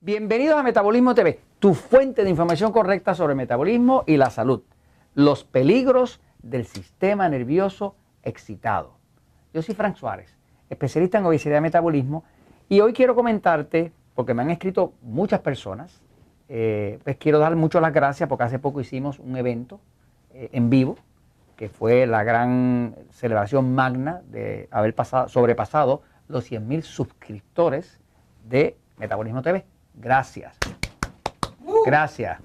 Bienvenidos a Metabolismo TV, tu fuente de información correcta sobre el metabolismo y la salud. Los peligros del sistema nervioso excitado. Yo soy Frank Suárez, especialista en obesidad y metabolismo, y hoy quiero comentarte, porque me han escrito muchas personas, pues quiero dar mucho las gracias porque hace poco hicimos un evento en vivo, que fue la gran celebración magna de haber sobrepasado los 100,000 suscriptores de Metabolismo TV. Gracias. Gracias.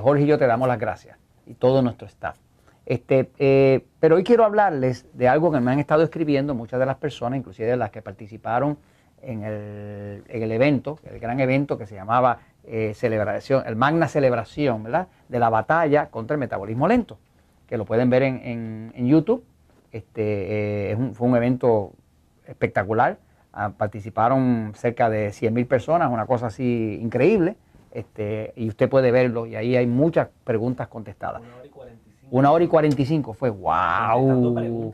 Jorge y yo te damos las gracias y todo nuestro staff. Pero hoy quiero hablarles de algo que me han estado escribiendo muchas de las personas, inclusive las que participaron en el evento, el gran evento que se llamaba el Magna Celebración, ¿verdad?, de la batalla contra el metabolismo lento, que lo pueden ver en YouTube. Fue un evento espectacular. Participaron cerca de 100,000 personas, una cosa así increíble, y usted puede verlo, y ahí hay muchas preguntas contestadas. 1 hora y 45 fue wow.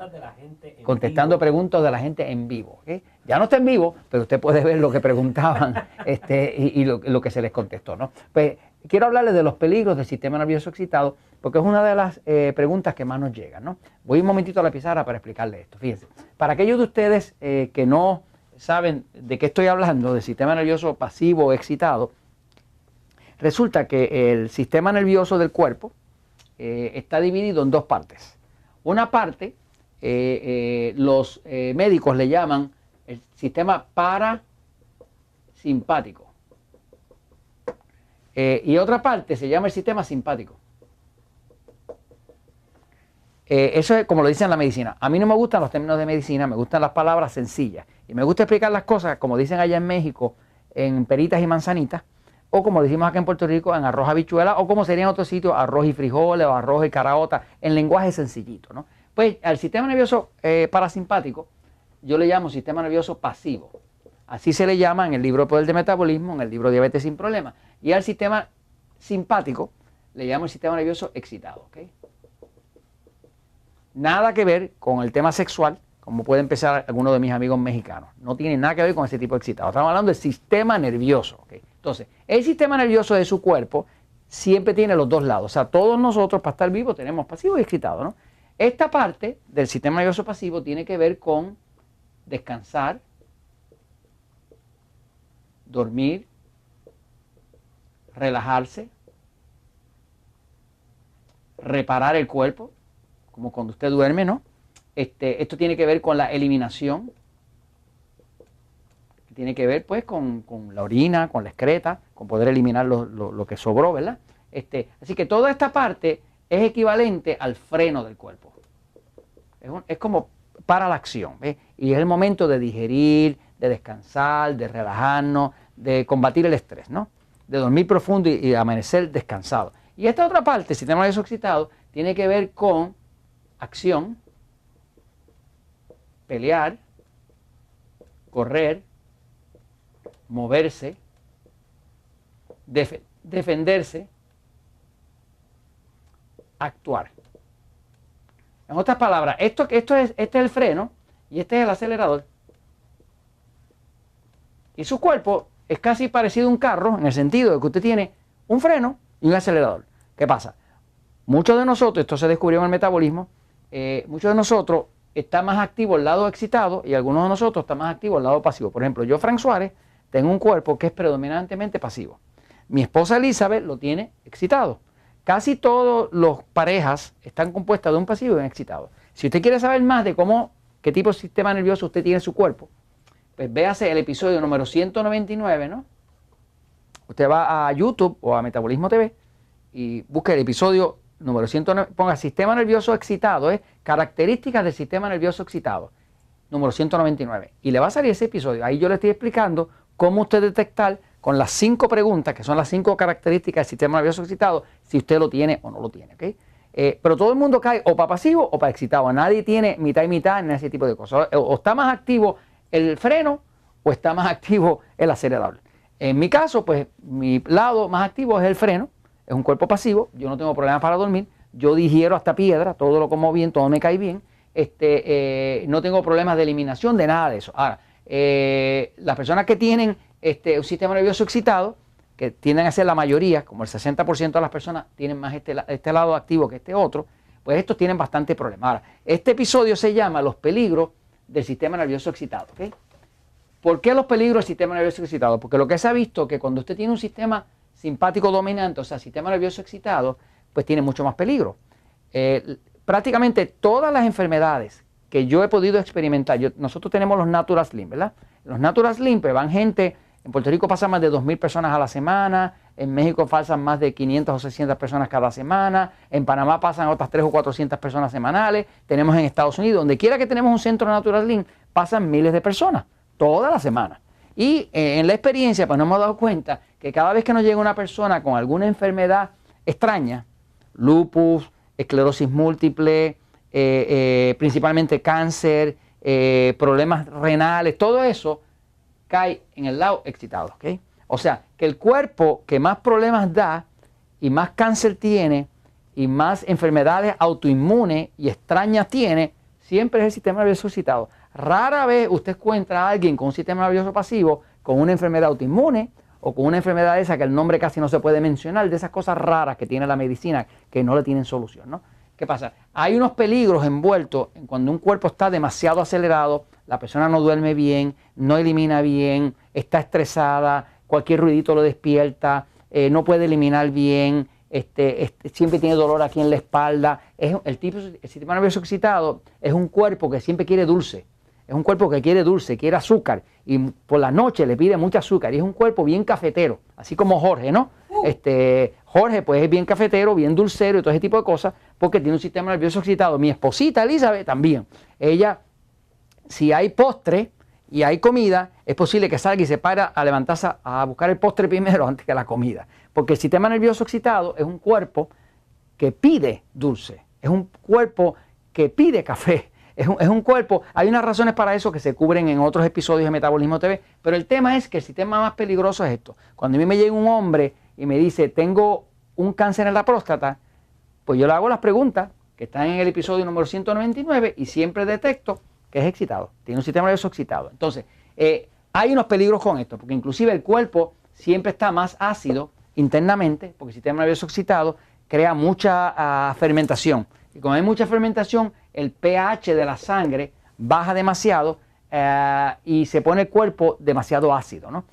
Contestando preguntas de la gente en vivo. ¿Okay? Ya no está en vivo, pero usted puede ver lo que preguntaban y lo que se les contestó, ¿no? Pues quiero hablarles de los peligros del sistema nervioso excitado, porque es una de las preguntas que más nos llegan, ¿no? Voy un momentito a la pizarra para explicarles esto. Fíjense, para aquellos de ustedes que no saben de qué estoy hablando, del sistema nervioso pasivo o excitado, resulta que el sistema nervioso del cuerpo está dividido en dos partes. Una parte, los médicos le llaman el sistema parasimpático, y otra parte se llama el sistema simpático. Eso es como lo dicen en la medicina. A mí no me gustan los términos de medicina, me gustan las palabras sencillas. Y me gusta explicar las cosas como dicen allá en México, en peritas y manzanitas, o como decimos acá en Puerto Rico, en arroz habichuela, o como sería en otros sitios, arroz y frijoles, o arroz y caraota, en lenguaje sencillito, ¿no? Pues al sistema nervioso parasimpático, yo le llamo sistema nervioso pasivo. Así se le llama en el libro Poder de Metabolismo, en el libro Diabetes sin Problemas. Y al sistema simpático le llamo el sistema nervioso excitado, ¿ok? Nada que ver con el tema sexual, como puede empezar algunos de mis amigos mexicanos. No tiene nada que ver con ese tipo de excitado. Estamos hablando del sistema nervioso, ¿ok? Entonces, el sistema nervioso de su cuerpo siempre tiene los dos lados. O sea, todos nosotros para estar vivos tenemos pasivo y excitado, ¿no? Esta parte del sistema nervioso pasivo tiene que ver con descansar, dormir, relajarse, reparar el cuerpo, como cuando usted duerme, ¿no? Esto tiene que ver con la eliminación, tiene que ver pues con la orina, con la excreta, con poder eliminar lo que sobró, ¿verdad? Así que toda esta parte es equivalente al freno del cuerpo. Es como para la acción, ¿ves? Y es el momento de digerir, de descansar, de relajarnos, de combatir el estrés, ¿no? De dormir profundo y amanecer descansado. Y esta otra parte, el sistema nervioso excitado, tiene que ver con acción, pelear, correr, moverse, defenderse, actuar. En otras palabras, este es el freno y este es el acelerador. Y su cuerpo es casi parecido a un carro en el sentido de que usted tiene un freno y un acelerador. ¿Qué pasa? Muchos de nosotros, esto se descubrió en el metabolismo, muchos de nosotros está más activo el lado excitado y algunos de nosotros está más activo el lado pasivo. Por ejemplo, yo, Frank Suárez, tengo un cuerpo que es predominantemente pasivo. Mi esposa Elizabeth lo tiene excitado. Casi todas las parejas están compuestas de un pasivo y un excitado. Si usted quiere saber más de qué tipo de sistema nervioso usted tiene en su cuerpo, pues véase el episodio número 199, ¿no? Usted va a YouTube o a Metabolismo TV y busque el episodio número 109, ponga sistema nervioso excitado, características del sistema nervioso excitado, número 199. Y le va a salir ese episodio. Ahí yo le estoy explicando cómo usted detectar con las 5 preguntas, que son las 5 características del sistema nervioso excitado, si usted lo tiene o no lo tiene, ¿ok? Pero todo el mundo cae o para pasivo o para excitado. Nadie tiene mitad y mitad en ese tipo de cosas. O está más activo el freno o está más activo el acelerador. En mi caso, pues mi lado más activo es el freno. Es un cuerpo pasivo, yo no tengo problemas para dormir, yo digiero hasta piedra, todo lo como bien, todo me cae bien, no tengo problemas de eliminación de nada de eso. Ahora, las personas que tienen un sistema nervioso excitado, que tienden a ser la mayoría, como el 60% de las personas tienen más este lado activo que este otro, pues estos tienen bastante problema. Ahora, este episodio se llama Los peligros del sistema nervioso excitado. ¿Okay? ¿Por qué los peligros del sistema nervioso excitado? Porque lo que se ha visto es que cuando usted tiene un sistema simpático dominante, o sea, sistema nervioso excitado, pues tiene mucho más peligro. Prácticamente todas las enfermedades que yo he podido experimentar, nosotros tenemos los Natural Slim, ¿verdad? Los Natural Slim, pues van gente, en Puerto Rico pasan más de 2.000 personas a la semana, en México pasan más de 500 o 600 personas cada semana, en Panamá pasan otras 300 o 400 personas semanales, tenemos en Estados Unidos, donde quiera que tenemos un centro Natural Slim, pasan miles de personas, toda la semana. Y en la experiencia, pues nos hemos dado cuenta que cada vez que nos llega una persona con alguna enfermedad extraña, lupus, esclerosis múltiple, principalmente cáncer, problemas renales, todo eso cae en el lado excitado. ¿Okay? O sea, que el cuerpo que más problemas da y más cáncer tiene y más enfermedades autoinmunes y extrañas tiene, siempre es el sistema nervioso excitado. Rara vez usted encuentra a alguien con un sistema nervioso pasivo con una enfermedad autoinmune o con una enfermedad esa que el nombre casi no se puede mencionar, de esas cosas raras que tiene la medicina que no le tienen solución, ¿no? ¿Qué pasa? Hay unos peligros envueltos en cuando un cuerpo está demasiado acelerado, la persona no duerme bien, no elimina bien, está estresada, cualquier ruidito lo despierta, no puede eliminar bien, siempre tiene dolor aquí en la espalda. El sistema nervioso excitado es un cuerpo que siempre quiere dulce. Es un cuerpo que quiere dulce, quiere azúcar y por la noche le pide mucho azúcar y es un cuerpo bien cafetero, así como Jorge, ¿no? Jorge pues es bien cafetero, bien dulcero y todo ese tipo de cosas porque tiene un sistema nervioso excitado. Mi esposita Elizabeth también. Ella, si hay postre y hay comida, es posible que salga y se para a levantarse a buscar el postre primero antes que la comida. Porque el sistema nervioso excitado es un cuerpo que pide dulce, es un cuerpo que pide café. Es un cuerpo, hay unas razones para eso que se cubren en otros episodios de Metabolismo TV, pero el tema es que el sistema más peligroso es esto. Cuando a mí me llega un hombre y me dice, tengo un cáncer en la próstata, pues yo le hago las preguntas que están en el episodio número 199 y siempre detecto que es excitado, tiene un sistema nervioso excitado. Entonces, hay unos peligros con esto, porque inclusive el cuerpo siempre está más ácido internamente, porque el sistema nervioso excitado crea mucha fermentación. Y como hay mucha fermentación, el pH de la sangre baja demasiado y se pone el cuerpo demasiado ácido, ¿no?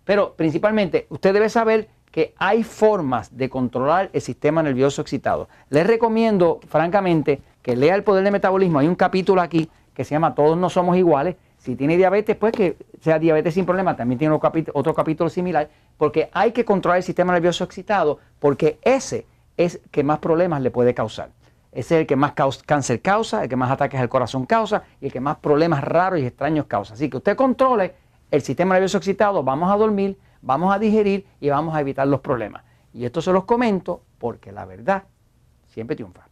Pero principalmente, usted debe saber que hay formas de controlar el sistema nervioso excitado. Les recomiendo, francamente, que lea El Poder del Metabolismo. Hay un capítulo aquí que se llama Todos no somos iguales. Si tiene diabetes, pues que sea diabetes sin problema. También tiene otro capítulo similar, porque hay que controlar el sistema nervioso excitado, porque ese es el que más problemas le puede causar. Ese es el que más cáncer causa, el que más ataques al corazón causa y el que más problemas raros y extraños causa. Así que usted controle el sistema nervioso excitado, vamos a dormir, vamos a digerir y vamos a evitar los problemas. Y esto se los comento porque la verdad siempre triunfa.